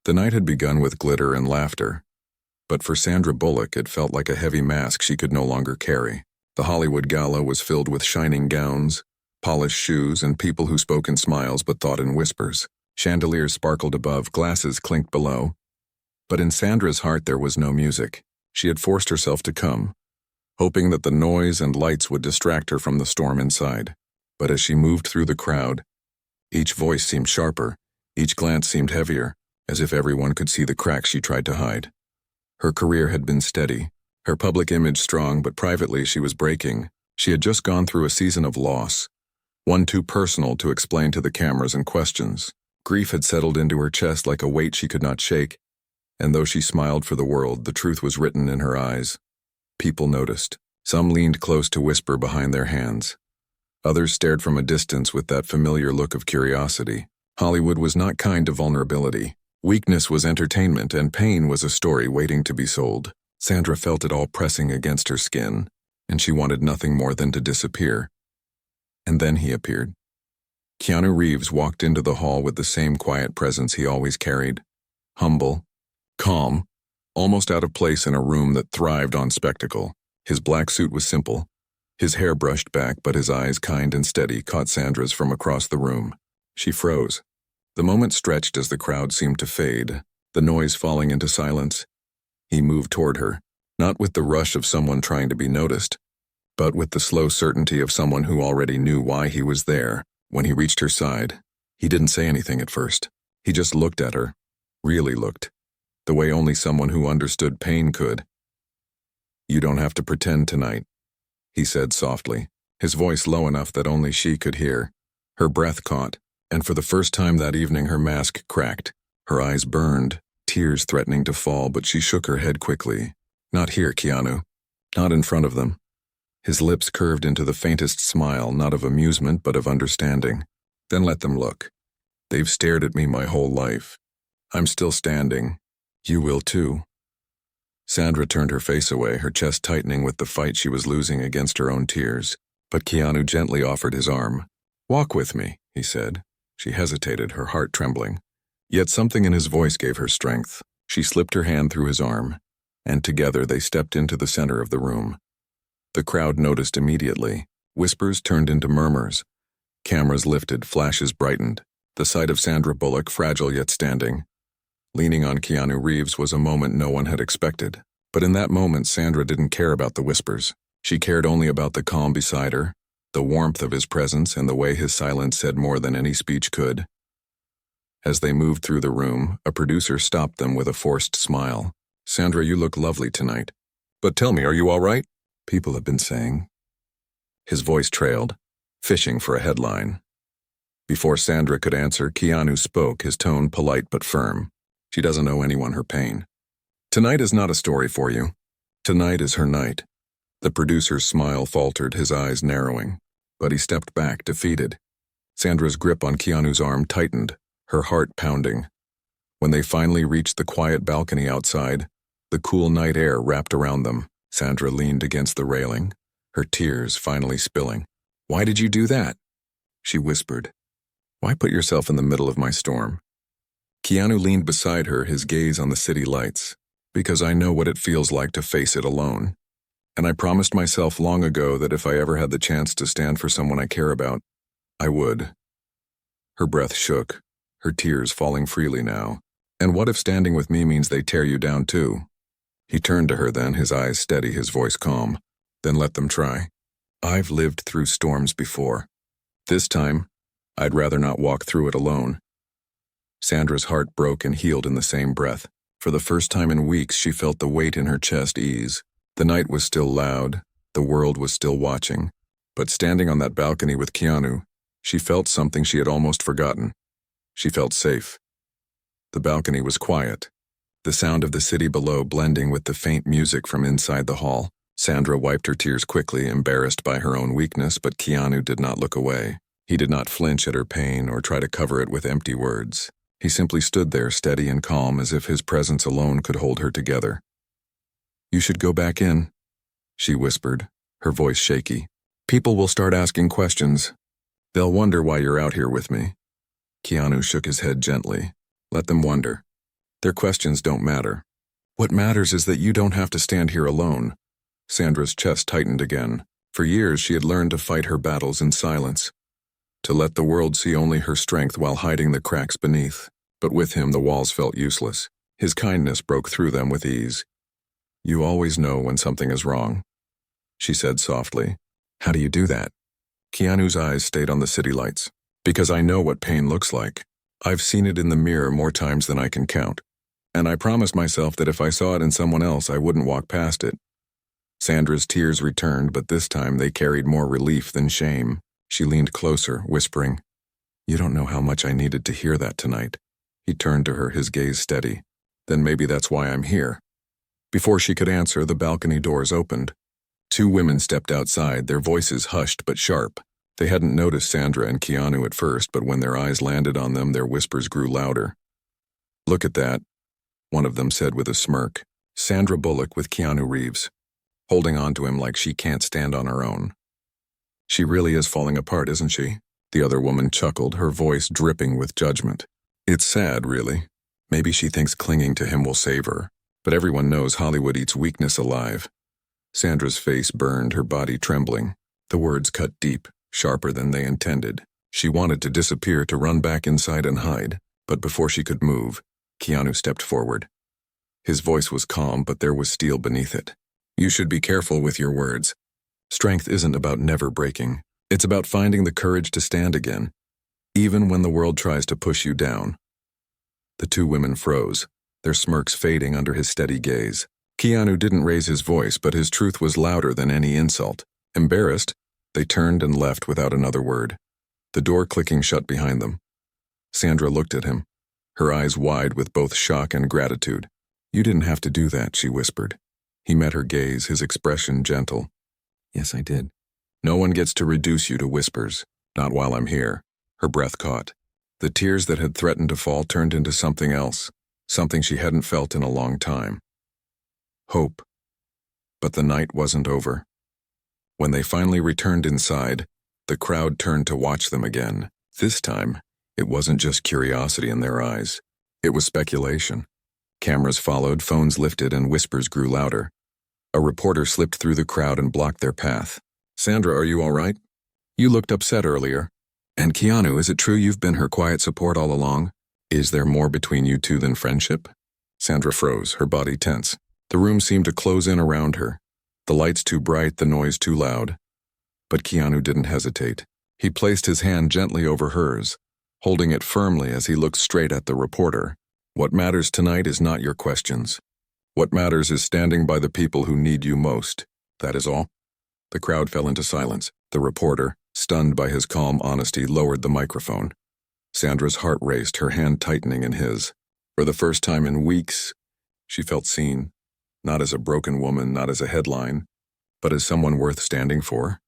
The night had begun with glitter and laughter, but for Sandra Bullock it felt like a heavy mask she could no longer carry. The Hollywood gala was filled with shining gowns, polished shoes, and people who spoke in smiles but thought in whispers. Chandeliers sparkled above, glasses clinked below. But in Sandra's heart there was no music. She had forced herself to come, hoping that the noise and lights would distract her from the storm inside. But as she moved through the crowd, each voice seemed sharper, each glance seemed heavier, as if everyone could see the cracks she tried to hide. Her career had been steady, her public image strong, but privately she was breaking. She had just gone through a season of loss, one too personal to explain to the cameras and questions. Grief had settled into her chest like a weight she could not shake, and though she smiled for the world, the truth was written in her eyes. People noticed. Some leaned close to whisper behind their hands. Others stared from a distance with that familiar look of curiosity. Hollywood was not kind to vulnerability. Weakness was entertainment, and pain was a story waiting to be sold. Sandra felt it all pressing against her skin, and she wanted nothing more than to disappear. And then he appeared. Keanu Reeves walked into the hall with the same quiet presence he always carried. Humble, calm, almost out of place in a room that thrived on spectacle. His black suit was simple, his hair brushed back, but his eyes, kind and steady, caught Sandra's from across the room. She froze. The moment stretched as the crowd seemed to fade, the noise falling into silence. He moved toward her, not with the rush of someone trying to be noticed, but with the slow certainty of someone who already knew why he was there. When he reached her side, he didn't say anything at first. He just looked at her, really looked, the way only someone who understood pain could. "You don't have to pretend tonight," he said softly, his voice low enough that only she could hear. Her breath caught, and for the first time that evening her mask cracked. Her eyes burned, tears threatening to fall, but she shook her head quickly. "Not here, Keanu. Not in front of them." His lips curved into the faintest smile, not of amusement but of understanding. "Then let them look. They've stared at me my whole life. I'm still standing. You will too." Sandra turned her face away, her chest tightening with the fight she was losing against her own tears. But Keanu gently offered his arm. "Walk with me," he said. She hesitated, her heart trembling. Yet something in his voice gave her strength. She slipped her hand through his arm, and together they stepped into the center of the room. The crowd noticed immediately. Whispers turned into murmurs. Cameras lifted, flashes brightened. The sight of Sandra Bullock, fragile yet standing, leaning on Keanu Reeves, was a moment no one had expected. But in that moment, Sandra didn't care about the whispers. She cared only about the calm beside her, the warmth of his presence, and the way his silence said more than any speech could. As they moved through the room, a producer stopped them with a forced smile. "Sandra, you look lovely tonight. But tell me, are you all right?" "People have been saying." His voice trailed, fishing for a headline. Before Sandra could answer, Keanu spoke, his tone polite but firm. "She doesn't owe anyone her pain. Tonight is not a story for you. Tonight is her night." The producer's smile faltered, his eyes narrowing, but he stepped back, defeated. Sandra's grip on Keanu's arm tightened, her heart pounding. When they finally reached the quiet balcony outside, the cool night air wrapped around them. Sandra leaned against the railing, her tears finally spilling. "Why did you do that?" she whispered. "Why put yourself in the middle of my storm?" Keanu leaned beside her, his gaze on the city lights. "Because I know what it feels like to face it alone. And I promised myself long ago that if I ever had the chance to stand for someone I care about, I would." Her breath shook, her tears falling freely now. "And what if standing with me means they tear you down too?" He turned to her then, his eyes steady, his voice calm. "Then let them try. I've lived through storms before. This time, I'd rather not walk through it alone." Sandra's heart broke and healed in the same breath. For the first time in weeks, she felt the weight in her chest ease. The night was still loud, the world was still watching. But standing on that balcony with Keanu, she felt something she had almost forgotten. She felt safe. The balcony was quiet, the sound of the city below blending with the faint music from inside the hall. Sandra wiped her tears quickly, embarrassed by her own weakness, but Keanu did not look away. He did not flinch at her pain or try to cover it with empty words. He simply stood there, steady and calm, as if his presence alone could hold her together. "You should go back in," she whispered, her voice shaky. "People will start asking questions. They'll wonder why you're out here with me." Keanu shook his head gently. "Let them wonder. Their questions don't matter. What matters is that you don't have to stand here alone. Sandra's chest tightened again. For years, she had learned to fight her battles in silence, to let the world see only her strength while hiding the cracks beneath. But with him, the walls felt useless. His kindness broke through them with ease. "You always know when something is wrong," she said softly. "How do you do that?" Keanu's eyes stayed on the city lights. "Because I know what pain looks like. I've seen it in the mirror more times than I can count. And I promised myself that if I saw it in someone else, I wouldn't walk past it." Sandra's tears returned, but this time they carried more relief than shame. She leaned closer, whispering, "You don't know how much I needed to hear that tonight." He turned to her, his gaze steady. "Then maybe that's why I'm here." Before she could answer, the balcony doors opened. Two women stepped outside, their voices hushed but sharp. They hadn't noticed Sandra and Keanu at first, but when their eyes landed on them, their whispers grew louder. "Look at that," one of them said with a smirk. "Sandra Bullock with Keanu Reeves, holding on to him like she can't stand on her own. She really is falling apart, isn't she?" The other woman chuckled, her voice dripping with judgment. "It's sad, really. Maybe she thinks clinging to him will save her, but everyone knows Hollywood eats weakness alive." Sandra's face burned, her body trembling. The words cut deep, sharper than they intended. She wanted to disappear, to run back inside and hide, but before she could move, Keanu stepped forward. His voice was calm, but there was steel beneath it. "You should be careful with your words. Strength isn't about never breaking. It's about finding the courage to stand again, even when the world tries to push you down." The two women froze, their smirks fading under his steady gaze. Keanu didn't raise his voice, but his truth was louder than any insult. Embarrassed, they turned and left without another word, the door clicking shut behind them. Sandra looked at him, her eyes wide with both shock and gratitude. "You didn't have to do that," she whispered. He met her gaze, his expression gentle. "Yes, I did." "No one gets to reduce you to whispers, not while I'm here." Her breath caught. The tears that had threatened to fall turned into something else, something she hadn't felt in a long time. Hope. But the night wasn't over. When they finally returned inside, the crowd turned to watch them again. This time, it wasn't just curiosity in their eyes. It was speculation. Cameras followed, phones lifted, and whispers grew louder. A reporter slipped through the crowd and blocked their path. "Sandra, are you all right? You looked upset earlier. And Keanu, is it true you've been her quiet support all along? Is there more between you two than friendship?" Sandra froze, her body tense. The room seemed to close in around her. The lights too bright, the noise too loud. But Keanu didn't hesitate. He placed his hand gently over hers, holding it firmly as he looked straight at the reporter. "What matters tonight is not your questions. What matters is standing by the people who need you most. That is all." The crowd fell into silence. The reporter, stunned by his calm honesty, lowered the microphone. Sandra's heart raced, her hand tightening in his. For the first time in weeks, she felt seen. Not as a broken woman, not as a headline, but as someone worth standing for.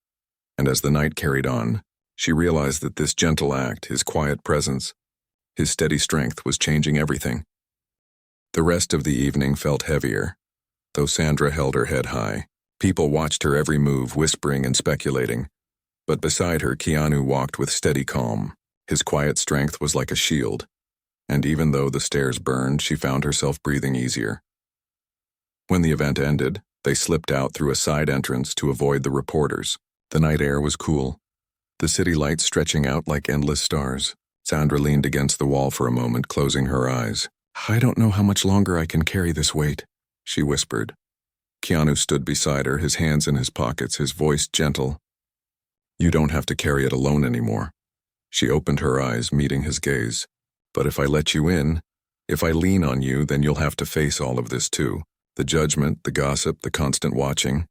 And as the night carried on, she realized that this gentle act, his quiet presence, his steady strength was changing everything. The rest of the evening felt heavier, though Sandra held her head high. People watched her every move, whispering and speculating. But beside her, Keanu walked with steady calm. His quiet strength was like a shield. And even though the stairs burned, she found herself breathing easier. When the event ended, they slipped out through a side entrance to avoid the reporters. The night air was cool, the city lights stretching out like endless stars. Sandra leaned against the wall for a moment, closing her eyes. "I don't know how much longer I can carry this weight," she whispered. Keanu stood beside her, his hands in his pockets, his voice gentle. "You don't have to carry it alone anymore." She opened her eyes, meeting his gaze. "But if I let you in, if I lean on you, then you'll have to face all of this too. The judgment, the gossip, the constant watching."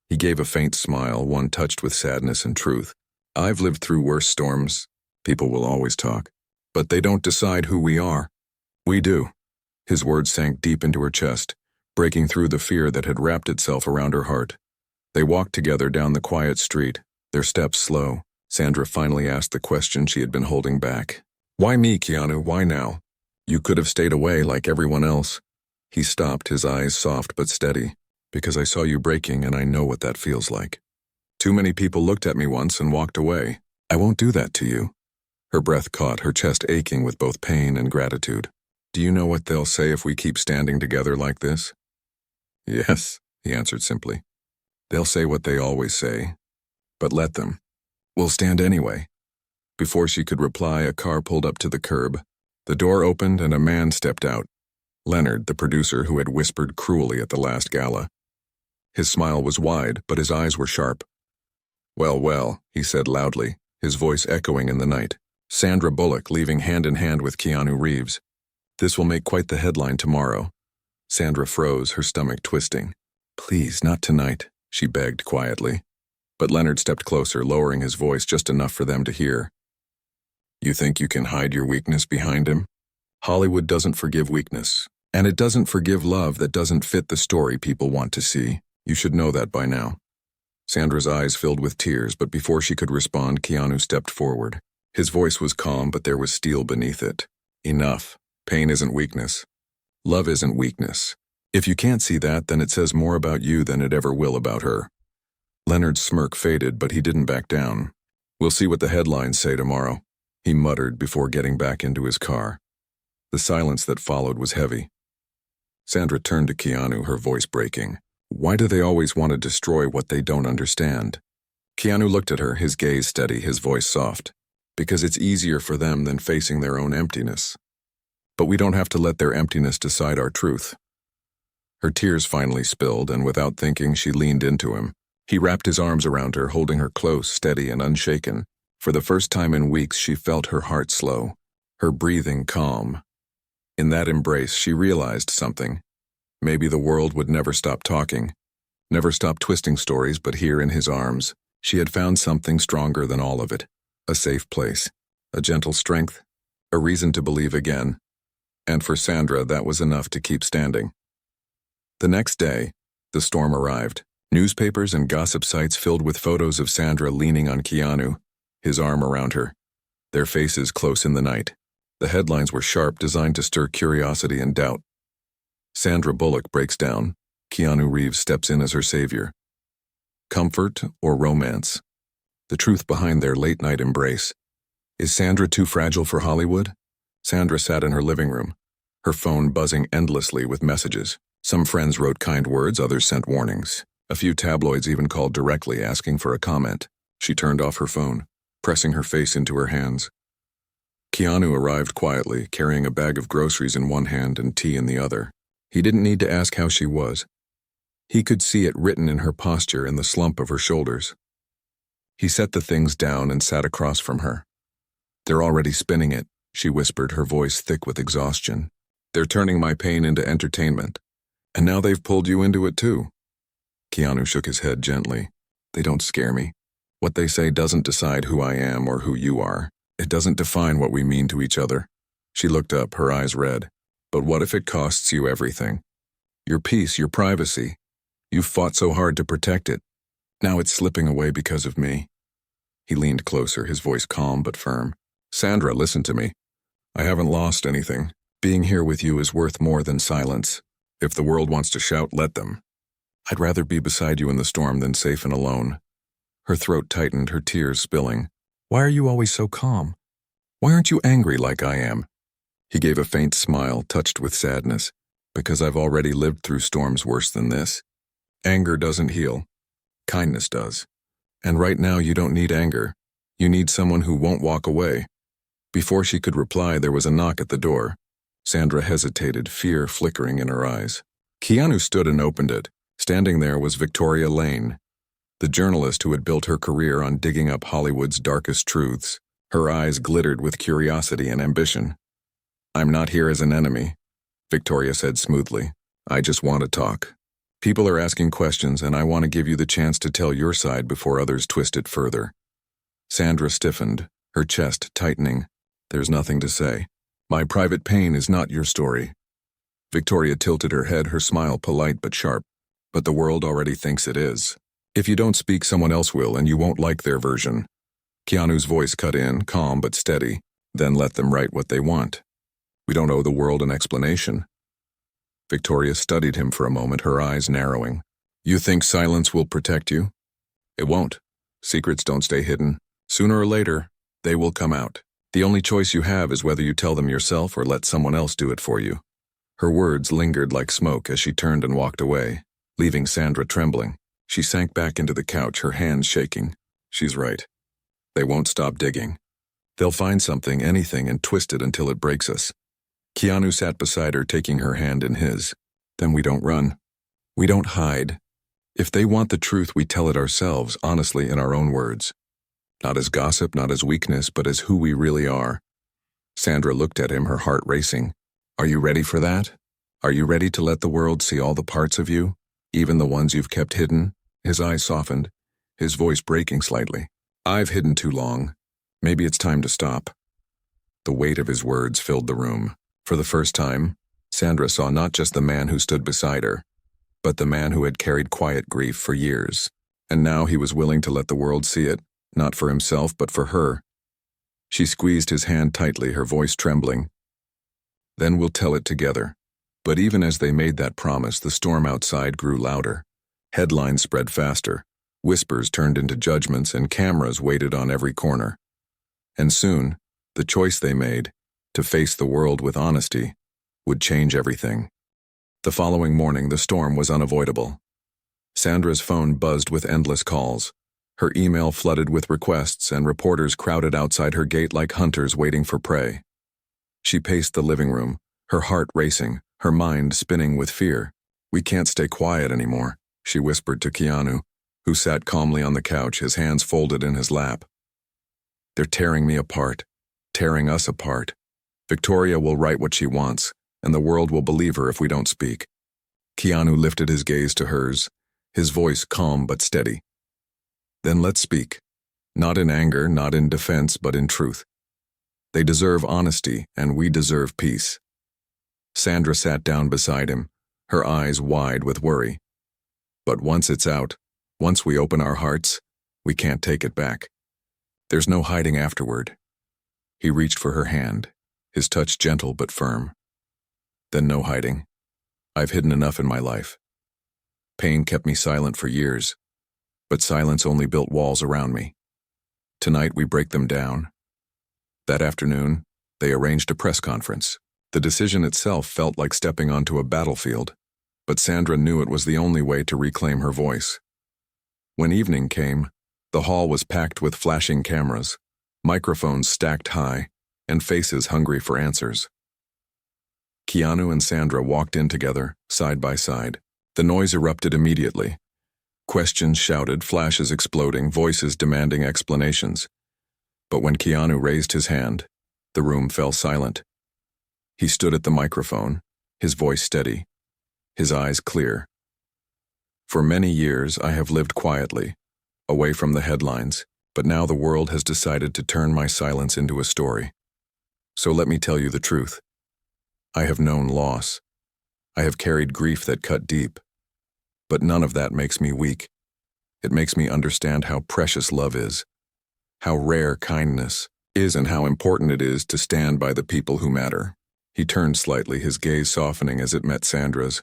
He gave a faint smile, one touched with sadness and truth. "I've lived through worse storms. People will always talk. But they don't decide who we are. We do." His words sank deep into her chest, breaking through the fear that had wrapped itself around her heart. They walked together down the quiet street, their steps slow. Sandra finally asked the question she had been holding back. "Why me, Keanu? Why now? You could have stayed away like everyone else." He stopped, his eyes soft but steady. "Because I saw you breaking, and I know what that feels like. Too many people looked at me once and walked away. I won't do that to you." Her breath caught, her chest aching with both pain and gratitude. Do you know what they'll say if we keep standing together like this? Yes, he answered simply. They'll say what they always say. But let them. We'll stand anyway. Before she could reply, a car pulled up to the curb. The door opened and a man stepped out. Leonard, the producer who had whispered cruelly at the last gala. His smile was wide, but his eyes were sharp. Well, well, he said loudly, his voice echoing in the night. Sandra Bullock leaving hand in hand with Keanu Reeves. This will make quite the headline tomorrow. Sandra froze, her stomach twisting. Please, not tonight, she begged quietly. But Leonard stepped closer, lowering his voice just enough for them to hear. You think you can hide your weakness behind him? Hollywood doesn't forgive weakness, and it doesn't forgive love that doesn't fit the story people want to see. You should know that by now. Sandra's eyes filled with tears, but before she could respond, Keanu stepped forward. His voice was calm, but there was steel beneath it. Enough. Pain isn't weakness. Love isn't weakness. If you can't see that, then it says more about you than it ever will about her. Leonard's smirk faded, but he didn't back down. We'll see what the headlines say tomorrow, he muttered before getting back into his car. The silence that followed was heavy. Sandra turned to Keanu, her voice breaking. Why do they always want to destroy what they don't understand? Keanu looked at her, his gaze steady, his voice soft. Because it's easier for them than facing their own emptiness. But we don't have to let their emptiness decide our truth. Her tears finally spilled, and without thinking, she leaned into him. He wrapped his arms around her, holding her close, steady, and unshaken. For the first time in weeks, she felt her heart slow, her breathing calm. In that embrace, she realized something. Maybe the world would never stop talking, never stop twisting stories, but here in his arms, she had found something stronger than all of it. A safe place, a gentle strength, a reason to believe again. And for Sandra, that was enough to keep standing. The next day, the storm arrived. Newspapers and gossip sites filled with photos of Sandra leaning on Keanu, his arm around her, their faces close in the night. The headlines were sharp, designed to stir curiosity and doubt. Sandra Bullock breaks down. Keanu Reeves steps in as her savior. Comfort or romance? The truth behind their late-night embrace. Is Sandra too fragile for Hollywood? Sandra sat in her living room, her phone buzzing endlessly with messages. Some friends wrote kind words, others sent warnings. A few tabloids even called directly, asking for a comment. She turned off her phone, pressing her face into her hands. Keanu arrived quietly, carrying a bag of groceries in one hand and tea in the other. He didn't need to ask how she was. He could see it written in her posture and the slump of her shoulders. He set the things down and sat across from her. They're already spinning it, she whispered, her voice thick with exhaustion. They're turning my pain into entertainment. And now they've pulled you into it too. Keanu shook his head gently. They don't scare me. What they say doesn't decide who I am or who you are. It doesn't define what we mean to each other. She looked up, her eyes red. But what if it costs you everything? Your peace, your privacy. You've fought so hard to protect it. Now it's slipping away because of me. He leaned closer, his voice calm but firm. Sandra, listen to me. I haven't lost anything. Being here with you is worth more than silence. If the world wants to shout, let them. I'd rather be beside you in the storm than safe and alone. Her throat tightened, her tears spilling. Why are you always so calm? Why aren't you angry like I am? He gave a faint smile, touched with sadness. Because I've already lived through storms worse than this. Anger doesn't heal. Kindness does. And right now you don't need anger. You need someone who won't walk away. Before she could reply, there was a knock at the door. Sandra hesitated, fear flickering in her eyes. Keanu stood and opened it. Standing there was Victoria Lane, the journalist who had built her career on digging up Hollywood's darkest truths. Her eyes glittered with curiosity and ambition. I'm not here as an enemy, Victoria said smoothly. I just want to talk. People are asking questions, and I want to give you the chance to tell your side before others twist it further. Sandra stiffened, her chest tightening. There's nothing to say. My private pain is not your story. Victoria tilted her head, her smile polite but sharp. But the world already thinks it is. If you don't speak, someone else will, and you won't like their version. Keanu's voice cut in, calm but steady. Then let them write what they want. We don't owe the world an explanation. Victoria studied him for a moment, her eyes narrowing. You think silence will protect you? It won't. Secrets don't stay hidden. Sooner or later, they will come out. The only choice you have is whether you tell them yourself or let someone else do it for you. Her words lingered like smoke as she turned and walked away, leaving Sandra trembling. She sank back into the couch, her hands shaking. She's right. They won't stop digging. They'll find something, anything, and twist it until it breaks us. Keanu sat beside her, taking her hand in his. Then we don't run. We don't hide. If they want the truth, we tell it ourselves, honestly, in our own words. Not as gossip, not as weakness, but as who we really are. Sandra looked at him, her heart racing. Are you ready for that? Are you ready to let the world see all the parts of you, even the ones you've kept hidden? His eyes softened, his voice breaking slightly. I've hidden too long. Maybe it's time to stop. The weight of his words filled the room. For the first time, Sandra saw not just the man who stood beside her, but the man who had carried quiet grief for years. And now he was willing to let the world see it, not for himself, but for her. She squeezed his hand tightly, her voice trembling. Then we'll tell it together. But even as they made that promise, the storm outside grew louder. Headlines spread faster. Whispers turned into judgments, and cameras waited on every corner. And soon, the choice they made, to face the world with honesty, would change everything. The following morning, the storm was unavoidable. Sandra's phone buzzed with endless calls. Her email flooded with requests, and reporters crowded outside her gate like hunters waiting for prey. She paced the living room, her heart racing, her mind spinning with fear. We can't stay quiet anymore, she whispered to Keanu, who sat calmly on the couch, his hands folded in his lap. They're tearing me apart, tearing us apart. Victoria will write what she wants, and the world will believe her if we don't speak. Keanu lifted his gaze to hers, his voice calm but steady. Then let's speak. Not in anger, not in defense, but in truth. They deserve honesty, and we deserve peace. Sandra sat down beside him, her eyes wide with worry. But once it's out, once we open our hearts, we can't take it back. There's no hiding afterward. He reached for her hand, his touch gentle but firm. Then no hiding. I've hidden enough in my life. Pain kept me silent for years, but silence only built walls around me. Tonight we break them down. That afternoon, they arranged a press conference. The decision itself felt like stepping onto a battlefield, but Sandra knew it was the only way to reclaim her voice. When evening came, the hall was packed with flashing cameras, microphones stacked high, and faces hungry for answers. Keanu and Sandra walked in together, side by side. The noise erupted immediately. Questions shouted, flashes exploding, voices demanding explanations. But when Keanu raised his hand, the room fell silent. He stood at the microphone, his voice steady, his eyes clear. For many years, I have lived quietly, away from the headlines, but now the world has decided to turn my silence into a story. So let me tell you the truth. I have known loss. I have carried grief that cut deep. But none of that makes me weak. It makes me understand how precious love is, how rare kindness is, and how important it is to stand by the people who matter. He turned slightly, his gaze softening as it met Sandra's.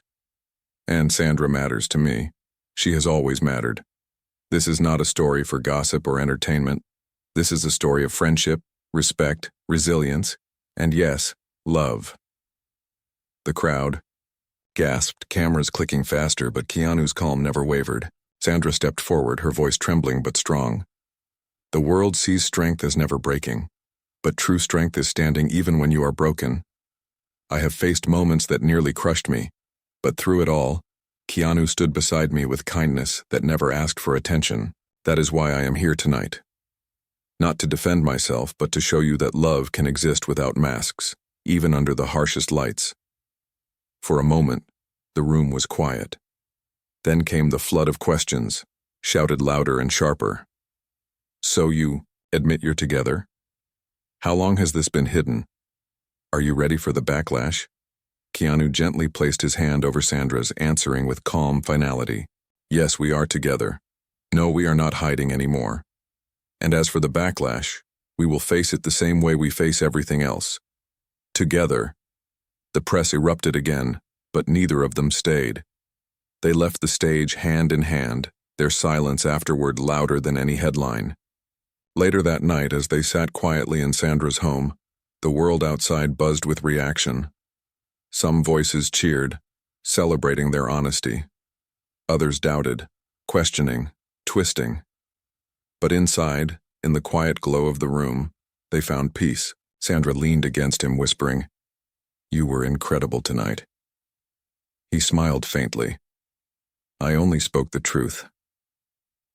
And Sandra matters to me. She has always mattered. This is not a story for gossip or entertainment. This is a story of friendship, respect, resilience, and yes, love. The crowd gasped, cameras clicking faster, but Keanu's calm never wavered. Sandra stepped forward, her voice trembling but strong. The world sees strength as never breaking, but true strength is standing even when you are broken. I have faced moments that nearly crushed me, but through it all, Keanu stood beside me with kindness that never asked for attention. That is why I am here tonight. Not to defend myself, but to show you that love can exist without masks, even under the harshest lights. For a moment, the room was quiet. Then came the flood of questions, shouted louder and sharper. So you admit you're together? How long has this been hidden? Are you ready for the backlash? Keanu gently placed his hand over Sandra's, answering with calm finality. Yes, we are together. No, we are not hiding anymore. And as for the backlash, we will face it the same way we face everything else. Together. The press erupted again, but neither of them stayed. They left the stage hand in hand, their silence afterward louder than any headline. Later that night, as they sat quietly in Sandra's home, the world outside buzzed with reaction. Some voices cheered, celebrating their honesty. Others doubted, questioning, twisting. But inside, in the quiet glow of the room, they found peace. Sandra leaned against him, whispering, "You were incredible tonight." He smiled faintly. "I only spoke the truth.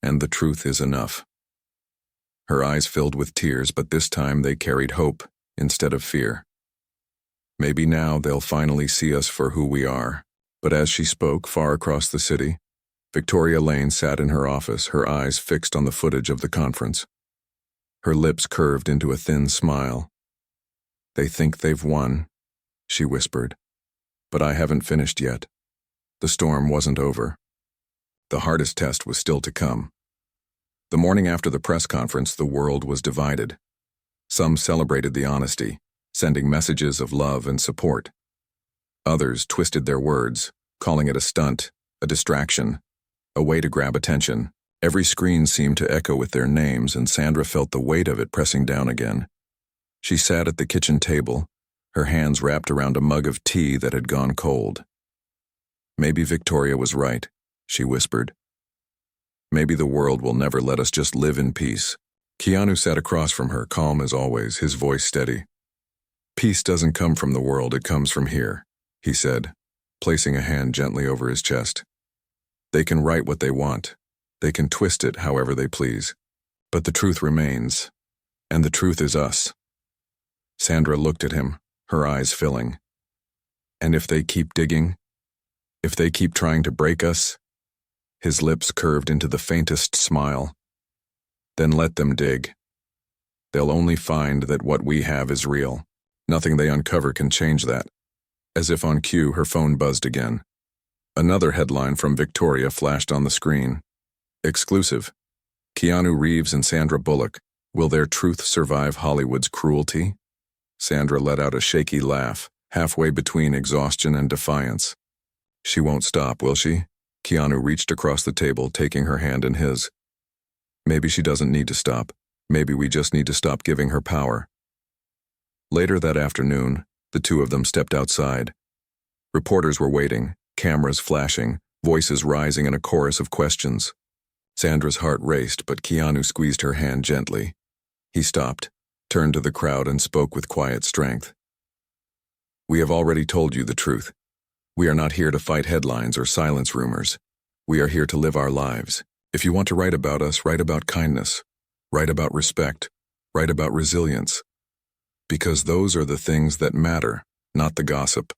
And the truth is enough." Her eyes filled with tears, but this time they carried hope instead of fear. "Maybe now they'll finally see us for who we are." But as she spoke, far across the city, Victoria Lane sat in her office, her eyes fixed on the footage of the conference. Her lips curved into a thin smile. "They think they've won," she whispered. "But I haven't finished yet. The storm wasn't over. The hardest test was still to come." The morning after the press conference, the world was divided. Some celebrated the honesty, sending messages of love and support. Others twisted their words, calling it a stunt, a distraction, a way to grab attention. Every screen seemed to echo with their names, and Sandra felt the weight of it pressing down again. She sat at the kitchen table, her hands wrapped around a mug of tea that had gone cold. "Maybe Victoria was right," she whispered. "Maybe the world will never let us just live in peace." Keanu sat across from her, calm as always, his voice steady. "Peace doesn't come from the world, it comes from here," he said, placing a hand gently over his chest. "They can write what they want. They can twist it however they please. But the truth remains, and the truth is us." Sandra looked at him, her eyes filling. "And if they keep digging? If they keep trying to break us?" His lips curved into the faintest smile. "Then let them dig. They'll only find that what we have is real. Nothing they uncover can change that." As if on cue, her phone buzzed again. Another headline from Victoria flashed on the screen. Exclusive. Keanu Reeves and Sandra Bullock. Will their truth survive Hollywood's cruelty? Sandra let out a shaky laugh, halfway between exhaustion and defiance. "She won't stop, will she?" Keanu reached across the table, taking her hand in his. "Maybe she doesn't need to stop. Maybe we just need to stop giving her power." Later that afternoon, the two of them stepped outside. Reporters were waiting, cameras flashing, voices rising in a chorus of questions. Sandra's heart raced, but Keanu squeezed her hand gently. He stopped, turned to the crowd, and spoke with quiet strength. "We have already told you the truth. We are not here to fight headlines or silence rumors. We are here to live our lives. If you want to write about us, write about kindness. Write about respect. Write about resilience. Because those are the things that matter, not the gossip."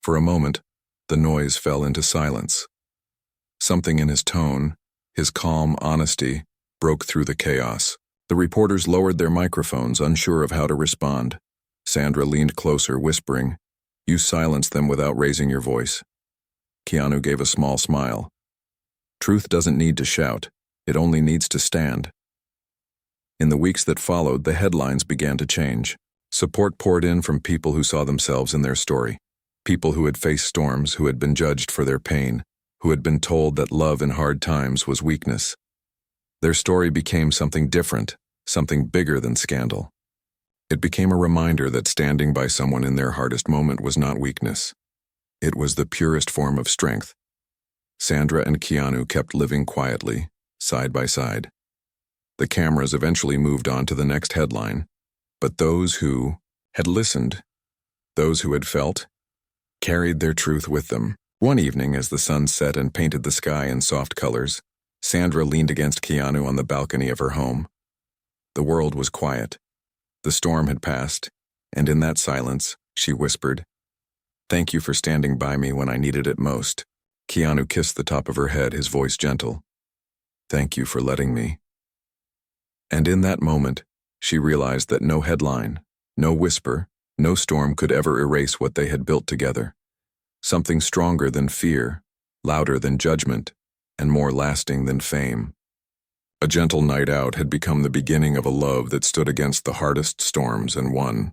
For a moment, the noise fell into silence. Something in his tone, his calm honesty, broke through the chaos. The reporters lowered their microphones, unsure of how to respond. Sandra leaned closer, whispering, "You silenced them without raising your voice." Keanu gave a small smile. "Truth doesn't need to shout, it only needs to stand." In the weeks that followed, the headlines began to change. Support poured in from people who saw themselves in their story. People who had faced storms, who had been judged for their pain, who had been told that love in hard times was weakness. Their story became something different, something bigger than scandal. It became a reminder that standing by someone in their hardest moment was not weakness. It was the purest form of strength. Sandra and Keanu kept living quietly, side by side. The cameras eventually moved on to the next headline, but those who had listened, those who had felt, carried their truth with them. One evening, as the sun set and painted the sky in soft colors, Sandra leaned against Keanu on the balcony of her home. The world was quiet. The storm had passed, and in that silence, she whispered, "Thank you for standing by me when I needed it most." Keanu kissed the top of her head, his voice gentle. "Thank you for letting me." And in that moment, she realized that no headline, no whisper, no storm could ever erase what they had built together. Something stronger than fear, louder than judgment, and more lasting than fame. A gentle night out had become the beginning of a love that stood against the hardest storms and won.